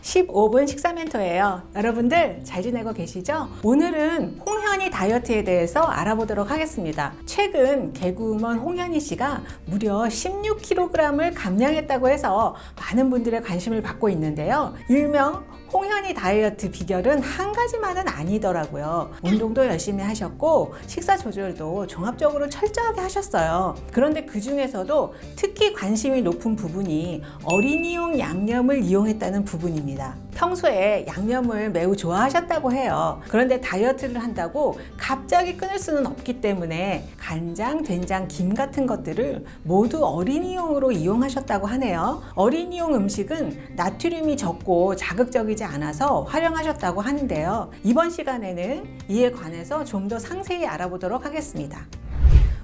15분 식사 멘토예요. 여러분들 잘 지내고 계시죠? 오늘은 홍현희 다이어트에 대해서 알아보도록 하겠습니다. 최근 개그우먼 홍현희 씨가 무려 16kg을 감량했다고 해서 많은 분들의 관심을 받고 있는데요. 일명 홍현희 다이어트 비결은 한 가지만은 아니더라고요. 운동도 열심히 하셨고 식사 조절도 종합적으로 철저하게 하셨어요. 그런데 그 중에서도 특히 관심이 높은 부분이 어린이용 양념을 이용했다는 부분입니다. 평소에 양념을 매우 좋아하셨다고 해요. 그런데 다이어트를 한다고 갑자기 끊을 수는 없기 때문에 간장, 된장, 김 같은 것들을 모두 어린이용으로 이용하셨다고 하네요. 어린이용 음식은 나트륨이 적고 자극적이지 않아서 활용하셨다고 하는데요. 이번 시간에는 이에 관해서 좀 더 상세히 알아보도록 하겠습니다.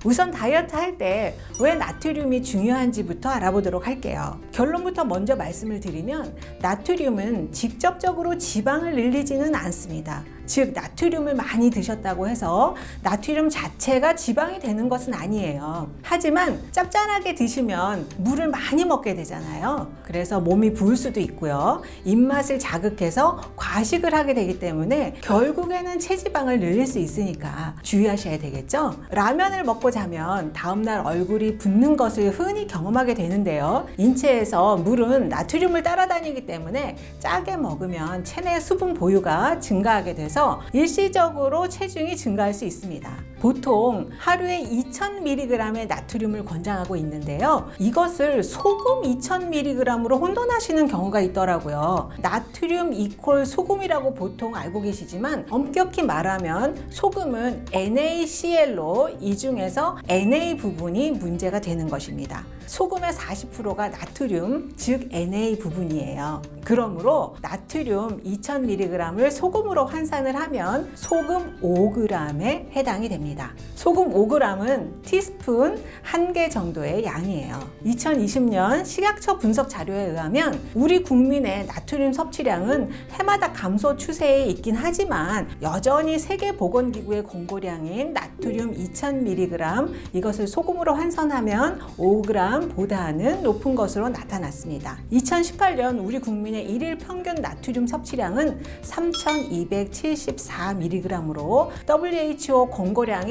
우선 다이어트 할 때 왜 나트륨이 중요한지부터 알아보도록 할게요. 결론부터 먼저 말씀을 드리면 나트륨은 직접적으로 지방을 늘리지는 않습니다. 즉 나트륨을 많이 드셨다고 해서 나트륨 자체가 지방이 되는 것은 아니에요. 하지만 짭짤하게 드시면 물을 많이 먹게 되잖아요. 그래서 몸이 부을 수도 있고요. 입맛을 자극해서 과식을 하게 되기 때문에 결국에는 체지방을 늘릴 수 있으니까 주의하셔야 되겠죠. 라면을 먹고 자면 다음날 얼굴이 붓는 것을 흔히 경험하게 되는데요. 인체에서 물은 나트륨을 따라다니기 때문에 짜게 먹으면 체내 수분 보유가 증가하게 돼서 일시적으로 체중이 증가할 수 있습니다. 보통 하루에 2000mg의 나트륨을 권장하고 있는데요. 이것을 소금 2000mg으로 혼돈하시는 경우가 있더라고요. 나트륨 이퀄 소금이라고 보통 알고 계시지만 엄격히 말하면 소금은 NaCl로 이 중에서 Na 부분이 문제가 되는 것입니다. 소금의 40%가 나트륨, 즉 Na 부분이에요. 그러므로 나트륨 2000mg을 소금으로 환산을 하면 소금 5g에 해당이 됩니다. 소금 5g은 티스푼 1개 정도의 양이에요. 2020년 식약처 분석 자료에 의하면 우리 국민의 나트륨 섭취량은 해마다 감소 추세에 있긴 하지만 여전히 세계보건기구의 권고량인 나트륨 2000mg 이것을 소금으로 환산하면 5g보다는 높은 것으로 나타났습니다. 2018년 우리 국민의 일일 평균 나트륨 섭취량은 3274mg으로 WHO 권고량의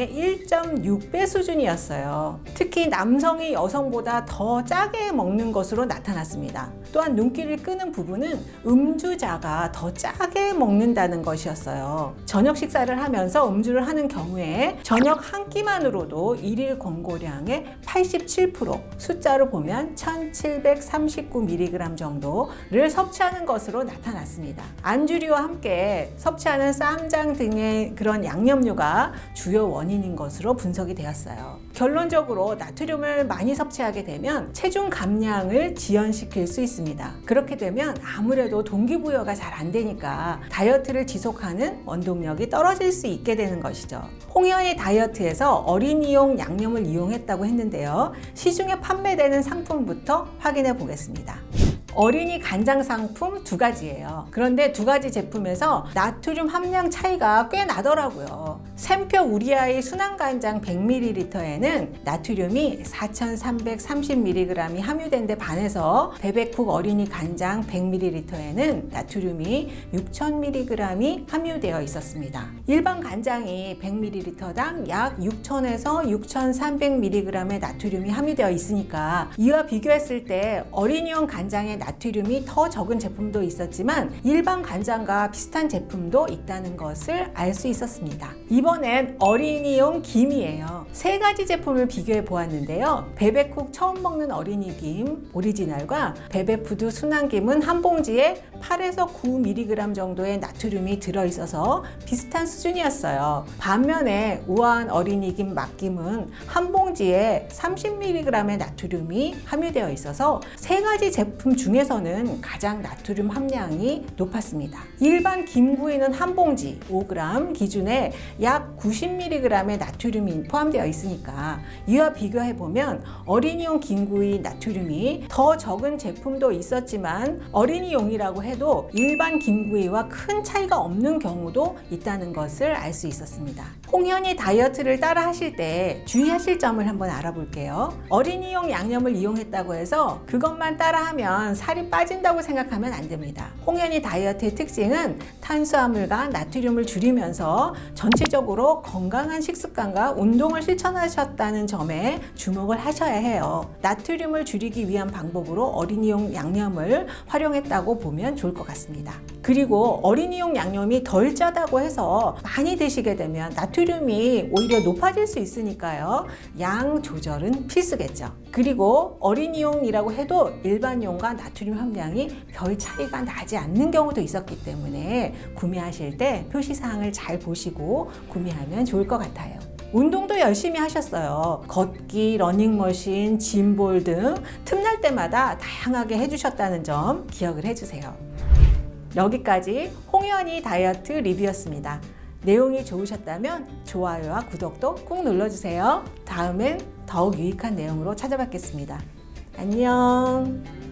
1.6배 수준이었어요. 특히 남성이 여성보다 더 짜게 먹는 것으로 나타났습니다. 또한 눈길을 끄는 부분은 음주자가 더 짜게 먹는다는 것이었어요. 저녁 식사를 하면서 음주를 하는 경우에 저녁 한 끼만으로도 일일 권고량의 87%, 숫자로 보면 1739mg 정도를 섭취하는 것으로 나타났습니다. 안주류와 함께 섭취하는 쌈장 등의 그런 양념류가 주요 원인인 것으로 분석이 되었어요. 결론적으로 나트륨을 많이 섭취하게 되면 체중 감량을 지연시킬 수 있습니다. 그렇게 되면 아무래도 동기부여가 잘 안 되니까 다이어트를 지속하는 원동력이 떨어질 수 있게 되는 것이죠. 홍현희 다이어트에서 어린이용 양념을 이용했다고 했는데요. 시중에 판매되는 상품부터 확인해 보겠습니다. 어린이 간장 상품 2가지예요. 그런데 2가지 제품에서 나트륨 함량 차이가 꽤 나더라고요. 샘표 우리 아이 순한간장 100ml에는 나트륨이 4330mg이 함유된 데 반해서 베베쿡 어린이 간장 100ml에는 나트륨이 6000mg이 함유되어 있었습니다. 일반 간장이 100ml당 약 6000에서 6300mg의 나트륨이 함유되어 있으니까 이와 비교했을 때 어린이용 간장의 나트륨이 더 적은 제품도 있었지만 일반 간장과 비슷한 제품도 있다는 것을 알 수 있었습니다. 이번엔 어린이용 김이에요. 3가지 제품을 비교해 보았는데요. 베베쿡 처음 먹는 어린이 김 오리지널과 베베푸드 순한김은 한 봉지에 8에서 9mg 정도의 나트륨이 들어있어서 비슷한 수준이었어요. 반면에 우아한 어린이 김 맛김은 한 봉지에 30mg의 나트륨이 함유되어 있어서 3가지 제품 중에서는 가장 나트륨 함량이 높았습니다. 일반 김구이는 한 봉지 5g 기준에 약 약 90mg의 나트륨이 포함되어 있으니까 이와 비교해보면 어린이용 김구이 나트륨이 더 적은 제품도 있었지만 어린이용이라고 해도 일반 김구이와 큰 차이가 없는 경우도 있다는 것을 알 수 있었습니다. 홍현이 다이어트를 따라 하실 때 주의하실 점을 한번 알아볼게요. 어린이용 양념을 이용했다고 해서 그것만 따라하면 살이 빠진다고 생각하면 안 됩니다. 홍현이 다이어트의 특징은 탄수화물과 나트륨을 줄이면서 전체적으로 건강한 식습관과 운동을 실천하셨다는 점에 주목을 하셔야 해요. 나트륨을 줄이기 위한 방법으로 어린이용 양념을 활용했다고 보면 좋을 것 같습니다. 그리고 어린이용 양념이 덜 짜다고 해서 많이 드시게 되면 나트륨이 오히려 높아질 수 있으니까요. 양 조절은 필수겠죠. 그리고 어린이용이라고 해도 일반용과 나트륨 함량이 별 차이가 나지 않는 경우도 있었기 때문에 구매하실 때 표시사항을 잘 보시고 구매하면 좋을 것 같아요. 운동도 열심히 하셨어요. 걷기, 러닝머신, 짐볼 등 틈날 때마다 다양하게 해주셨다는 점 기억을 해주세요. 여기까지 홍현이 다이어트 리뷰였습니다. 내용이 좋으셨다면 좋아요와 구독도 꾹 눌러주세요. 다음엔 더욱 유익한 내용으로 찾아뵙겠습니다. 안녕.